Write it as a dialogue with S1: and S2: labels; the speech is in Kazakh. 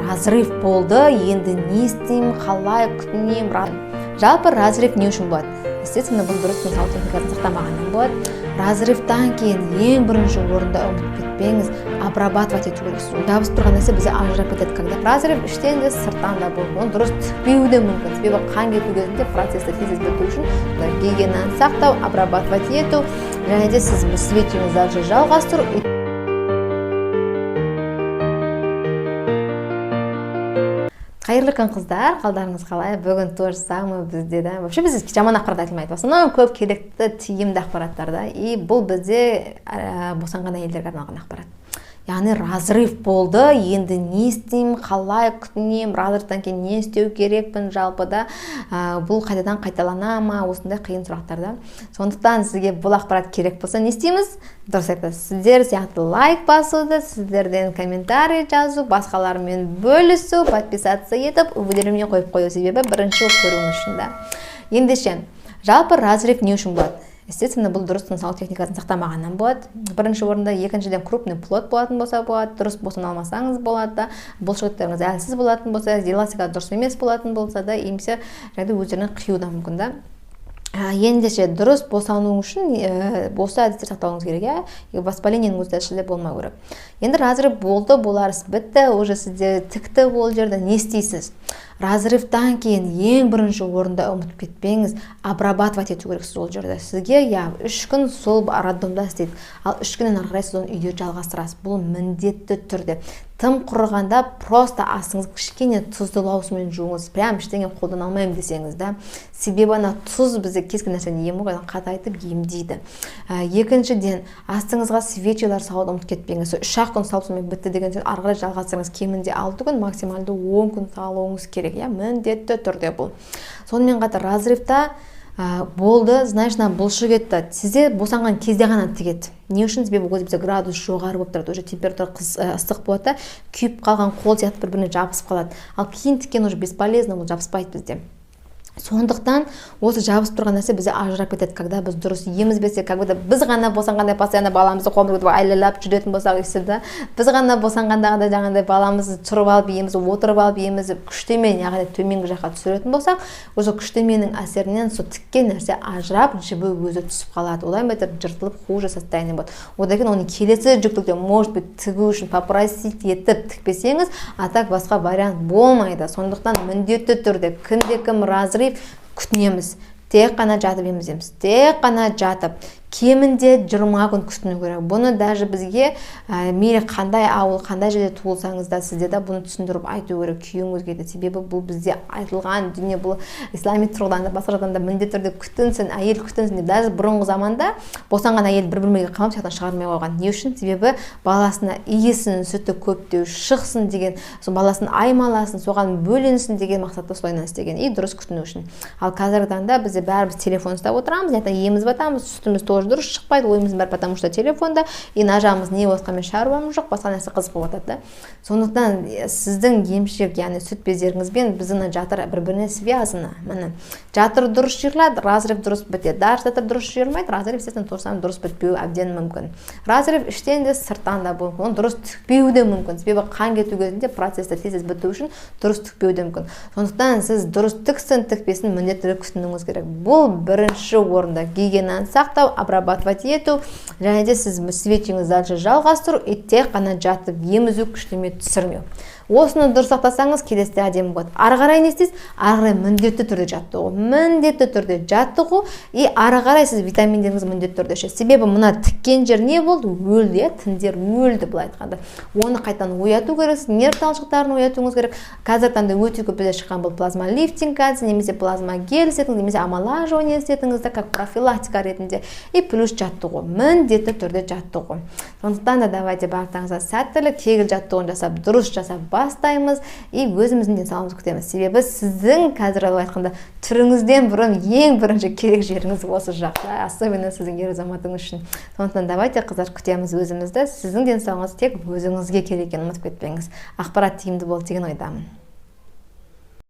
S1: разрыв болды, енді не істеймін, қалай күтінем. Жалпы разрыв не үшін болады? Естественно, бұл дұрыс денсаулық техникасын сақтамағаннан болады. Разрывтан кейін ең бірінші орында ұмытып кетпеңіз, обрабатывать ету керексіз. Жабысып тұрған нәрсе бізде ажырап кетеді. Когда разрыв іштен де сырттан да болады. Оны дұрыс түкпеуі де мүмкін. Себебі қан кету кезінде процесті тез біту үшін гигиенаны сақтау, обрабатывать ету, және де сіз светіңізді жалғастыру. Қайырлы күн қыздар, қалдарыңыз қалай? Бүгін тоже самый бізде да. Вообще біз жаман ақпарат айтылмайды. В основном көп керекті тиімді ақпараттарда. И бұл бізде босанған әйелдерге арналған ақпарат. Яғни разрыв болды, енді не істеймін, қалай күтінем, разрывтан кейін не істеу керекпін жалпыда, бұл қайтадан қайталана ма, осындай қиын сұрақтарда. Сондықтан сізге бұл ақпарат керек болса, не істейміз? Дұрыс айтасыз. Сіздер сияқты лайк басуды, сіздерден комментарий жазу, басқалармен бөлісу, подписаться етіп, уведомление қойып қою, себебі бірінші көруің үшін да. Ендеше, жалпы разрыв не үшін болады? Естественно, бұл дұрыс денсаулық техникасын сақтамағаннан болады. Бірінші орында, екіншіден крупный плод болатын болса болады, дұрыс босана алмасаңыз болады да, бұлшықеттеріңіз әлсіз болатын болса, эластика дұрыс емес болатын болса да, емесе өздерінен қию да мүмкін да. Ендеше дұрыс босану үшін осы әдістер сақтауыңыз керек, воспалениенің өзі дәлшілде болмау керек. Енді разрыв болды, болар іс бітті, уже сізде тікті ол жерде не істейсіз? Разрывтан кейін ең бірінші орында ұмытып кетпеңіз, обрабатывать ету керексіз ол жерде. Сізге 3 күн сол роддомда істейді, ал 3 күннен ары қарай сіз оны үйде жалғастырасыз. Бұл міндетті түрде. Тым құрығанда просто астыңыз кішкене тұздылау сумен жуыңыз. Прям ештеңе қолдана алмаймын десеңіз да. Себебі ана тұз бізде кез келген нәрсені қатайтып емдейді. Екіншіден, астыңызға свечилар салуды ұмытып кетпеңіз. 3 күн салып сумен бітті деген соң ары қарай жалғастырыңыз. Кемінде 6 күн, максималды 10 күн салуыңыз керек. Міндетті түрде бұл. Сонымен қатар разрывта болды, знаешь, бұлшық етті. Сізде босанған кезде ғана тігеді. Не үшін? Себебі бізде градус жоғары болып тұрады, уже температура ыстық болады, күйіп қалған қол сияқты бір-біріне жабысып қалады. Ал кейін тіккен уже бесполезно, ол жабыспайды бізде. Сондықтан осы жабысып тұрған нәрсе бізде ажырап кетеді, когда біз дұрыс емізбесек, как будто біз ғана босанғандай постоянно баламызды қолымызды айлалап жүретін болсақ, есілді. Біз ғана босанғандағыдай жаңағыдай баламызды тұрып алып емізіп, отырып алып емізіп, күштемен, яғни төменгі жаққа түсіретін болсақ, осы күштеменің әсерінен сол тіккен нәрсе ажырап, жібі өзі түсіп қалады. Одан бетер жыртылып хуже состояние болады. Одан кейін оны келесі жүктілікте, может быть, тігу үшін попросить етіп тікпесеңіз, а так басқа вариант болмайды. Сондықтан міндетті түрде кімде-кім разрыв күтінеміз. Тек қана жатып еміземіз. Тек қана жатып. Кемінде 20 күн күтіну керек. Бұны даже бізге мейлі қандай ауыл, қандай жерде туылсаңыз да, сізде де бұны түсіндіріп айту керек күйіңізге де. Себебі бұл бізде айтылған дүние, бұл ислами тұрғыдан да, басқа жақтан да міндетті түрде күтінсін, әйел күтінсін. Даже бұрынғы заманда босанған әйел бір-біріге қамап сияқтан шығармай қойған. Не үшін? Себебі баласына иесін, сүті көптеу шықсын деген, баласын аймаласын, соған бөленсін деген мақсатта солай істеген. И дұрыс күтіну үшін. Ал қазіргі таңда бізде бәріміз телефон ұстап отырамыз, еміз батамыз, сүтіміз тоже дұрыс шықпайды, ойымыз бар, потому что телефонда и нажамыз не отқанмен шаруамыз жоқ, басқа нәрсе қызық болып жатады. Сондықтан сіздің емшек, яғни сүт бездеріңізбен біздің жатыр бір-біріне связаны. Міне, жатыр дұрыс жиырылады, разрыв дұрыс бітеді. Жатыр дұрыс жиырмайды, разрыв естественно торсам дұрыс бітпеуі әбден мүмкін. Разрыв іштен де сырттан да мүмкін, оны дұрыс түкпеуі де мүмкін. Себебі қан кету кезінде процесті тез біту үшін дұрыс түкпеуі де мүмкін. Сондықтан сіз дұрыс тіксін, тікпесін міндетті күтінуіңіз керек. Бұл бірінші орында гигиенаны сақтау, обрабатывать ету, және де сіз светіңізді жалғастыру, тек қана жатып емізу, күштеме түсірмеу. Осыны дұрыс сақтасаңыз, келесіде әдемі болады. Ары қарай не істейсіз? Ары қарай міндетті түрде жаттығу. Міндетті түрде жаттығу, и ары қарай сіз витаминдеріңіз міндетті түрде ішесіз. Себебі мына тіккен жер не болды? Өлді, тіндер өлді былай айтқанда. Оны қайтадан ояту керексіз, нерв талшықтарын оятуыңыз керек. Қазіргі таңда өте көп бізде шыққан бұл плазма лифтинг әдісі, немесе плазма гель істетіңіз, немесе омолаживание істетіңіз, как профилактика ретінде. И плюс жаттығу. Міндетті түрде жаттығу. Сондықтан да давайте барлықтарыңызға сәттілік, кегіл жаттығуын жасап, дұрыс жасап бастаймыз и өзіміздің денсаулығымызды күтеміз. Себебі сіздің қазір айтқанда түріңізден бұрын ең бірінші керек жеріңіз осы жақ, особенно сіздің ер азаматыңыз үшін. Сондықтан давайте қыздар күтеміз өзімізді. Сіздің денсаулығыңыз тек өзіңізге керек екенін ұмытып кетпеңіз. Ақпарат тиімді болды деген ойдамын.